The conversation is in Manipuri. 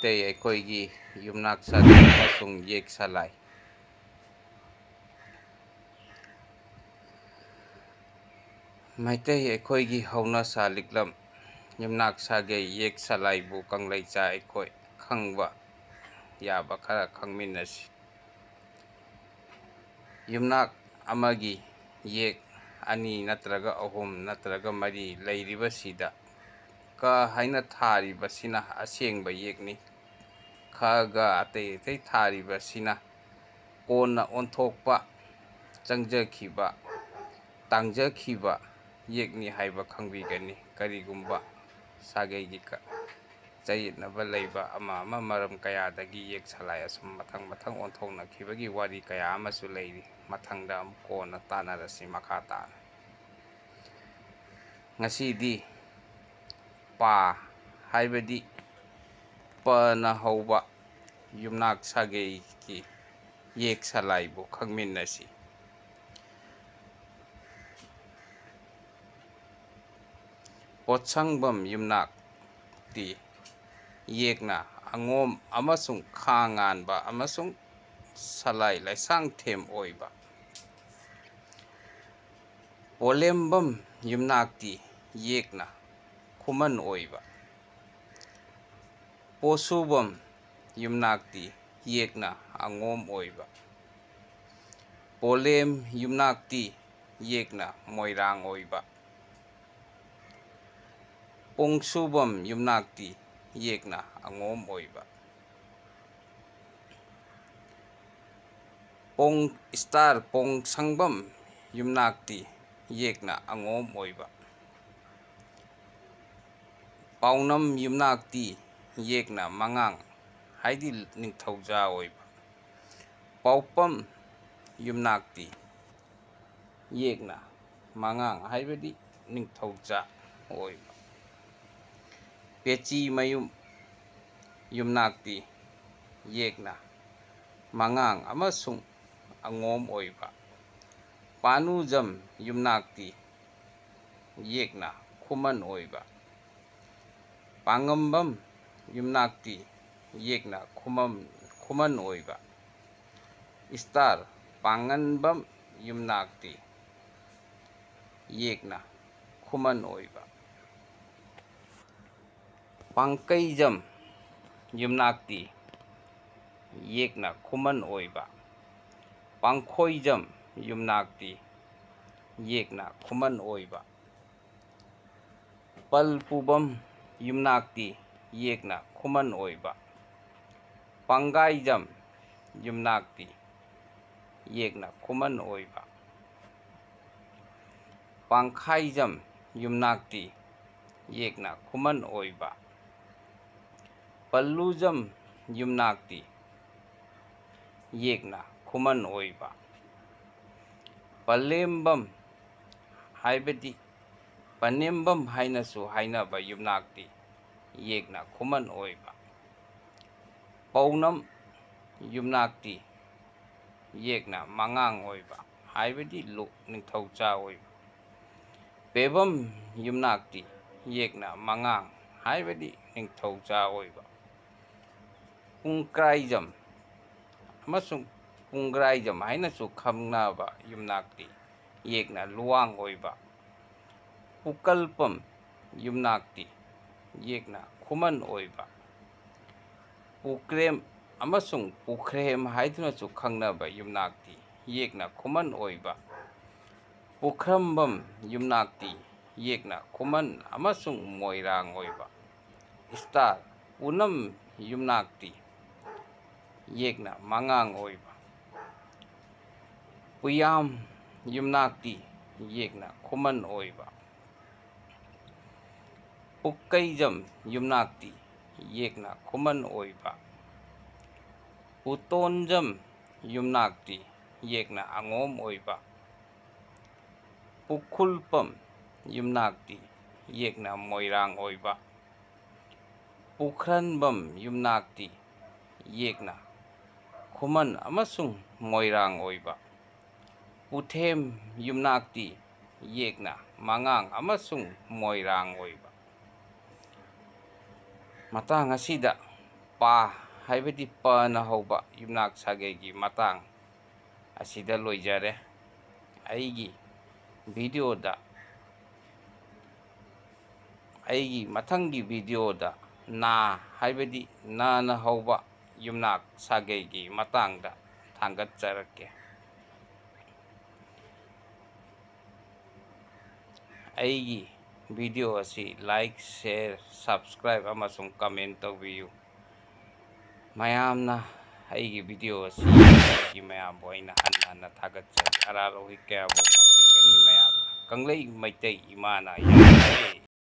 ꯃꯩꯇꯩ ꯑꯩꯈꯣꯏꯒꯤ ꯌꯨꯝꯅꯥꯛ ꯁꯥꯒꯩ ꯑꯃꯁꯨꯡ ꯌꯦꯛ ꯁꯂꯥꯏ꯫ ꯃꯩꯇꯩ ꯑꯩꯈꯣꯏꯒꯤ ꯍꯧꯅ ꯁꯥꯂꯤꯛꯂꯝ ꯌꯨꯝꯅꯥꯛ ꯁꯥꯒꯩ ꯌꯦꯛ ꯁꯂꯥꯏꯕꯨ ꯀꯪꯂꯩꯆꯥ ꯑꯩꯈꯣꯏ ꯈꯪꯕ ꯌꯥꯕ ꯈꯔ ꯈꯪꯃꯤꯟꯅꯁꯤ꯫ ꯌꯨꯝꯅꯥꯛ ꯑꯃꯒꯤ ꯌꯦꯛ ꯑꯅꯤ ꯅꯠꯇ꯭ꯔꯒ ꯑꯍꯨꯝ ꯅꯠꯇ꯭ꯔꯒ ꯃꯔꯤ ꯂꯩꯔꯤꯕꯁꯤꯗ ꯀ ꯍꯥꯏꯅ ꯊꯥꯔꯤꯕꯁꯤꯅ ꯑꯁꯦꯡꯕ ꯌꯦꯛꯅꯤ꯫ ꯈ ꯒ ꯑꯇꯩ ꯑꯇꯩ ꯊꯥꯔꯤꯕꯁꯤꯅ ꯀꯣꯟꯅ ꯑꯣꯟꯊꯣꯛꯄ, ꯆꯪꯖꯈꯤꯕ, ꯇꯥꯡꯖꯈꯤꯕ ꯌꯦꯛꯅꯤ ꯍꯥꯏꯕ ꯈꯪꯕꯤꯒꯅꯤ꯫ ꯀꯔꯤꯒꯨꯝꯕ ꯁꯥꯒꯩꯒꯤ ꯆꯌꯦꯠꯅꯕ ꯂꯩꯕ ꯑꯃ ꯃꯔꯝ ꯀꯌꯥꯗꯒꯤ ꯌꯦꯛ ꯁꯂꯥꯏ ꯑꯁꯨꯝ ꯃꯊꯪ ꯃꯊꯪ ꯑꯣꯟꯊꯣꯛꯅꯈꯤꯕꯒꯤ ꯋꯥꯔꯤ ꯀꯌꯥ ꯑꯃꯁꯨ ꯂꯩꯔꯤ꯫ ꯃꯊꯪꯗ ꯑꯃꯨꯛ ꯀꯣꯟꯅ ꯇꯥꯟꯅꯔꯁꯤ ꯃꯈꯥ ꯇꯥꯅ꯫ ꯉꯁꯤꯗꯤ ꯄꯥ ꯍꯥꯏꯕꯗꯤ ꯄꯅ ꯍꯧꯕ ꯌꯨꯝꯅꯥꯛ ꯁꯥꯒꯩꯒꯤ ꯌꯦꯛ ꯁꯂꯥꯏꯕꯨ ꯈꯪꯃꯤꯟꯅꯁꯤ꯫ ꯄꯣꯠꯁꯪꯕꯝ ꯌꯨꯝꯅꯥꯛꯇꯤ ꯌꯦꯛꯅ ꯑꯉꯣꯝ ꯑꯃꯁꯨꯡ ꯈꯥ ꯉꯥꯟꯕ ꯑꯃꯁꯨꯡ ꯁꯂꯥꯏ ꯂꯩꯁꯥꯡꯊꯦꯝ ꯑꯣꯏꯕ꯫ ꯄꯣꯂꯦꯝꯕꯝ ꯌꯨꯝꯅꯥꯛꯇꯤ ꯌꯦꯛꯅ ꯈꯨꯃꯟ ꯑꯣꯏꯕ꯫ ꯄꯣꯁꯨꯕꯝ ꯌꯨꯝꯅꯥꯛꯇꯤ ꯌꯦꯛꯅ ꯑꯉꯣꯝ ꯑꯣꯏꯕ꯫ ꯄꯣꯂꯦꯝ ꯌꯨꯝꯅꯥꯛꯇꯤ ꯌꯦꯛꯅ ꯃꯣꯏꯔꯥꯡ ꯑꯣꯏꯕ꯫ ꯄꯣꯡꯁꯨꯕꯝ ꯌꯨꯝꯅꯥꯛꯇꯤ ꯌꯦꯛꯅ ꯑꯉꯣꯝ ꯑꯣꯏꯕ꯫ ꯄꯣꯡꯁꯪꯕꯝ ꯌꯨꯝꯅꯥꯛꯇꯤ ꯌꯦꯛꯅ ꯑꯉꯣꯝ ꯑꯣꯏꯕ꯫ ꯄꯥꯎꯅꯝ ꯌꯨꯝꯅꯥꯛꯇꯤ ꯌꯦꯛꯅ ꯃꯉꯥꯡ ꯍꯥꯏꯗꯤ ꯅꯤꯡꯊꯧꯖꯥ ꯑꯣꯏꯕ꯫ ꯄꯥꯎꯄꯝ ꯌꯨꯝꯅꯥꯛꯇꯤ ꯌꯦꯛꯅ ꯃꯉꯥꯡ ꯍꯥꯏꯕꯗꯤ ꯅꯤꯡꯊꯧꯖꯥ ꯑꯣꯏꯕ꯫ ꯄꯦꯆꯤꯃꯌꯨꯝ ꯌꯨꯝꯅꯥꯛꯇꯤ ꯌꯦꯛꯅ ꯃꯉꯥꯡ ꯑꯃꯁꯨꯡ ꯑꯉꯣꯝ ꯑꯣꯏꯕ꯫ ꯄꯥꯅꯨꯖꯝ ꯌꯨꯝꯅꯥꯛꯇꯤ ꯌꯦꯛꯅ ꯈꯨꯃꯟ ꯑꯣꯏꯕ꯫ ꯄꯥꯉꯝꯕꯝ ꯌꯨꯝꯅꯥꯛꯇꯤ ꯌꯦꯛꯅ ꯈꯨꯃꯟ ꯑꯣꯏꯕ꯫ ꯏꯁꯇꯥꯔ ꯄꯥꯉꯟꯕꯝ ꯌꯨꯝꯅꯥꯛꯇꯤ ꯌꯦꯛꯅ ꯈꯨꯃꯟ ꯑꯣꯏꯕ꯫ ꯄꯥꯡꯀꯩꯖꯝ ꯌꯨꯝꯅꯥꯛꯇꯤ ꯌꯦꯛꯅ ꯈꯨꯃꯟ ꯑꯣꯏꯕ꯫ ꯄꯥꯡꯈꯣꯏꯖꯝ ꯌꯨꯝꯅꯥꯛꯇꯤ ꯌꯦꯛꯅ ꯈꯨꯃꯟ ꯑꯣꯏꯕ꯫ ꯄꯜꯄꯨꯕꯝ ꯌꯨꯝꯅꯥꯛꯇꯤ ꯌꯦꯛꯅ ꯈꯨꯃꯟ ꯑꯣꯏꯕ꯫ ꯄꯥꯡꯒꯥꯏꯖꯝ ꯌꯨꯝꯅꯥꯛꯇꯤ ꯌꯦꯛꯅ ꯈꯨꯃꯟ ꯑꯣꯏꯕ꯫ ꯄꯥꯡꯈꯥꯏꯖꯝ ꯌꯨꯝꯅꯥꯛꯇꯤ ꯌꯦꯛꯅ ꯈꯨꯃꯟ ꯑꯣꯏꯕ꯫ ꯄꯜꯂꯨꯖꯝ ꯌꯨꯝꯅꯥꯛꯇꯤ ꯌꯦꯛꯅ ꯈꯨꯃꯟ ꯑꯣꯏꯕ꯫ ꯄꯂꯦꯝꯕꯝ ꯍꯥꯏꯕꯗꯤ ꯄꯅꯦꯝꯕꯝ ꯍꯥꯏꯅꯁꯨ ꯍꯥꯏꯅꯕ ꯌꯨꯝꯅꯥꯛꯇꯤ ꯌꯦꯛꯅ ꯈꯨꯃꯟ ꯑꯣꯏꯕ꯫ ꯄꯧꯅꯝ ꯌꯨꯝꯅꯥꯛꯇꯤ ꯌꯦꯛꯅ ꯃꯉꯥꯡ ꯑꯣꯏꯕ ꯍꯥꯏꯕꯗꯤ ꯅꯤꯡꯊꯧꯖꯥ ꯑꯣꯏꯕ꯫ ꯄꯦꯕꯝ ꯌꯨꯝꯅꯥꯛꯇꯤ ꯌꯦꯛꯅ ꯃꯉꯥꯡ ꯍꯥꯏꯕꯗꯤ ꯅꯤꯡꯊꯧꯖꯥ ꯑꯣꯏꯕ꯫ ꯄꯨꯡꯀ꯭ꯔꯥꯏꯖꯝ ꯑꯃꯁꯨꯡ ꯄꯨꯡꯒ꯭ꯔꯥꯏꯖꯝ ꯍꯥꯏꯅꯁꯨ ꯈꯪꯅꯕ ꯌꯨꯝꯅꯥꯛꯇꯤ ꯌꯦꯛꯅ ꯂꯨꯋꯥꯡ ꯑꯣꯏꯕ꯫ ꯄꯨꯀꯜꯄꯝ ꯌꯨꯝꯅꯥꯛꯇꯤ ꯌꯦꯛꯅ ꯈꯨꯃꯟ ꯑꯣꯏꯕ꯫ ꯄꯨꯀ꯭ꯔꯦꯝ ꯑꯃꯁꯨꯡ ꯄꯨꯈ꯭ꯔꯦꯝ ꯍꯥꯏꯗꯨꯅꯁꯨ ꯈꯪꯅꯕ ꯌꯨꯝꯅꯥꯛꯇꯤ ꯌꯦꯛꯅ ꯈꯨꯃꯟ ꯑꯣꯏꯕ꯫ ꯄꯨꯈ꯭ꯔꯝꯕꯝ ꯌꯨꯝꯅꯥꯛꯇꯤ ꯌꯦꯛꯅ ꯈꯨꯃꯟ ꯑꯃꯁꯨꯡ ꯃꯣꯏꯔꯥꯡ ꯑꯣꯏꯕ꯫ ꯏꯁꯇꯥꯔ ꯄꯨꯅꯝ ꯌꯨꯝꯅꯥꯛꯇꯤ ꯌꯦꯛꯅ ꯃꯉꯥꯡ ꯑꯣꯏꯕ꯫ ꯄꯨꯌꯥꯝ ꯌꯨꯝꯅꯥꯛꯇꯤ ꯌꯦꯛꯅ ꯈꯨꯃꯟ ꯑꯣꯏꯕ꯫ ꯄꯨꯛꯀꯩꯖꯝ ꯌꯨꯝꯅꯥꯛꯇꯤ ꯌꯦꯛꯅ ꯈꯨꯃꯟ ꯑꯣꯏꯕ꯫ ꯄꯨꯇꯣꯟꯖꯝ ꯌꯨꯝꯅꯥꯛꯇꯤ ꯌꯦꯛꯅ ꯑꯉꯣꯝ ꯑꯣꯏꯕ꯫ ꯄꯨꯈꯨꯜꯄꯝ ꯌꯨꯝꯅꯥꯛꯇꯤ ꯌꯦꯛꯅ ꯃꯣꯏꯔꯥꯡ ꯑꯣꯏꯕ꯫ ꯄꯨꯈ꯭ꯔꯟꯕꯝ ꯌꯨꯝꯅꯥꯛꯇꯤ ꯌꯦꯛꯅ ꯈꯨꯃꯟ ꯑꯃꯁꯨꯡ ꯃꯣꯏꯔꯥꯡ ꯑꯣꯏꯕ꯫ ꯄꯨꯊꯦꯝ ꯌꯨꯝꯅꯥꯛꯇꯤ ꯌꯦꯛꯅ ꯃꯉꯥꯡ ꯑꯃꯁꯨꯡ ꯃꯣꯏꯔꯥꯡ ꯑꯣꯏꯕ꯫ ꯃꯇꯥꯡ ꯑꯁꯤꯗ ꯄꯥ ꯍꯥꯏꯕꯗꯤ ꯄꯅ ꯍꯧꯕ ꯌꯨꯝꯅꯥꯛ ꯁꯥꯒꯩꯒꯤ ꯃꯇꯥꯡ ꯑꯁꯤꯗ ꯂꯣꯏꯖꯔꯦ꯫ ꯑꯩꯒꯤ ꯃꯊꯪꯒꯤ ꯚꯤꯗꯤꯑꯣꯗ ꯅꯥ ꯍꯥꯏꯕꯗꯤ ꯅꯅ ꯍꯧꯕ ꯌꯨꯝꯅꯥꯛ ꯁꯥꯒꯩꯒꯤ ꯃꯇꯥꯡꯗ ꯊꯥꯡꯒꯠꯆꯔꯛꯀꯦ꯫ ꯑꯩꯒꯤ ꯚꯤꯗꯤꯑꯣ ꯑꯁꯤ ꯂꯥꯏꯛ, ꯁꯦꯌꯔ, ꯁꯕꯁꯀ꯭ꯔꯥꯏꯕ ꯑꯃꯁꯨꯡ ꯀꯃꯦꯟ ꯇꯧꯕꯤꯌꯨ꯫ ꯃꯌꯥꯝꯅ ꯑꯩꯒꯤ ꯚꯤꯗꯤꯑꯣ ꯑꯁꯤ ꯌꯦꯡꯕꯤꯕꯒꯤ ꯃꯌꯥꯝꯕꯨ ꯑꯩꯅ ꯍꯟꯅ ꯍꯟꯅ ꯊꯥꯒꯠꯆꯔꯤ꯫ ꯑꯔꯥꯜ ꯑꯣꯏ ꯀꯌꯥꯕꯨ ꯉꯥꯛꯄꯤꯒꯅꯤ ꯃꯌꯥꯝꯅ꯫ ꯀꯪꯂꯩ ꯃꯩꯇꯩ ꯏꯃꯥꯅ ꯌꯥꯔꯦ꯫